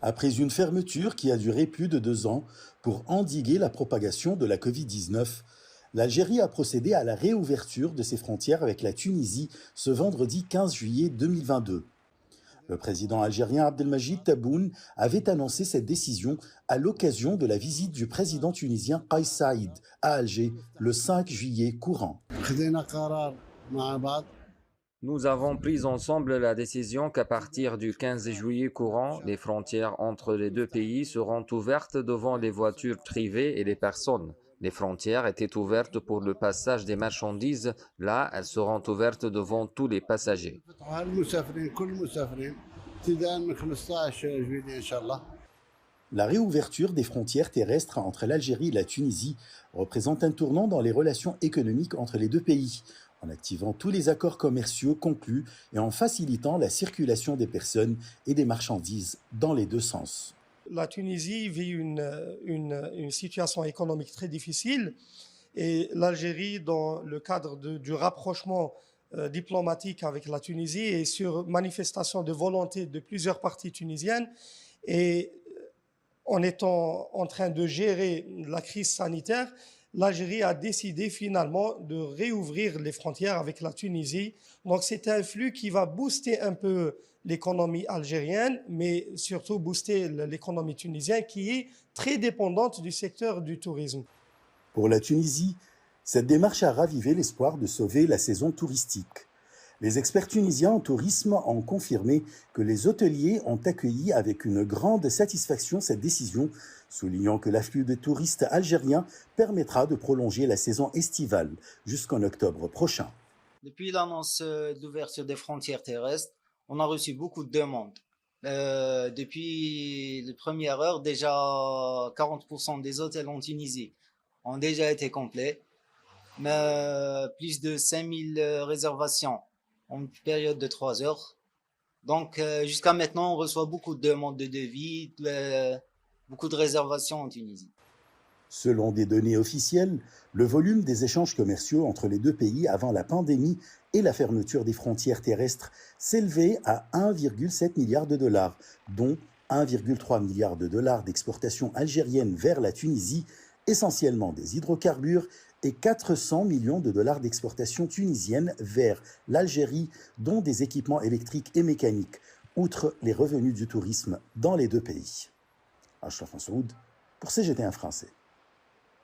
Après une fermeture qui a duré plus de 2 ans pour endiguer la propagation de la Covid-19, l'Algérie a procédé à la réouverture de ses frontières avec la Tunisie ce vendredi 15 juillet 2022. Le président algérien Abdelmajid Tebboune avait annoncé cette décision à l'occasion de la visite du président tunisien Kais Saïd à Alger le 5 juillet courant. Nous avons pris ensemble la décision qu'à partir du 15 juillet courant, les frontières entre les deux pays seront ouvertes devant les voitures privées et les personnes. Les frontières étaient ouvertes pour le passage des marchandises, là elles seront ouvertes devant tous les passagers. La réouverture des frontières terrestres entre l'Algérie et la Tunisie représente un tournant dans les relations économiques entre les deux pays, en activant tous les accords commerciaux conclus et en facilitant la circulation des personnes et des marchandises dans les deux sens. La Tunisie vit une situation économique très difficile et l'Algérie, dans le cadre du rapprochement diplomatique avec la Tunisie et sur manifestation de volonté de plusieurs parties tunisiennes, et en étant en train de gérer la crise sanitaire, l'Algérie a décidé finalement de réouvrir les frontières avec la Tunisie. Donc c'est un flux qui va booster un peu l'économie algérienne, mais surtout booster l'économie tunisienne qui est très dépendante du secteur du tourisme. Pour la Tunisie, cette démarche a ravivé l'espoir de sauver la saison touristique. Les experts tunisiens en tourisme ont confirmé que les hôteliers ont accueilli avec une grande satisfaction cette décision, soulignant que l'afflux de touristes algériens permettra de prolonger la saison estivale jusqu'en octobre prochain. Depuis l'annonce d'ouverture des frontières terrestres, on a reçu beaucoup de demandes. Depuis les premières heures, déjà 40% des hôtels en Tunisie ont déjà été complets, mais plus de 5000 réservations en une période de 3 heures. Donc jusqu'à maintenant, on reçoit beaucoup de demandes de devis, beaucoup de réservations en Tunisie. Selon des données officielles, le volume des échanges commerciaux entre les deux pays avant la pandémie et la fermeture des frontières terrestres s'élevait à 1,7 milliard de dollars, dont 1,3 milliard de dollars d'exportation algérienne vers la Tunisie, essentiellement des hydrocarbures, et 400 millions de dollars d'exportation tunisienne vers l'Algérie, dont des équipements électriques et mécaniques, outre les revenus du tourisme dans les deux pays. Achraf Mansoud pour CGT1 français.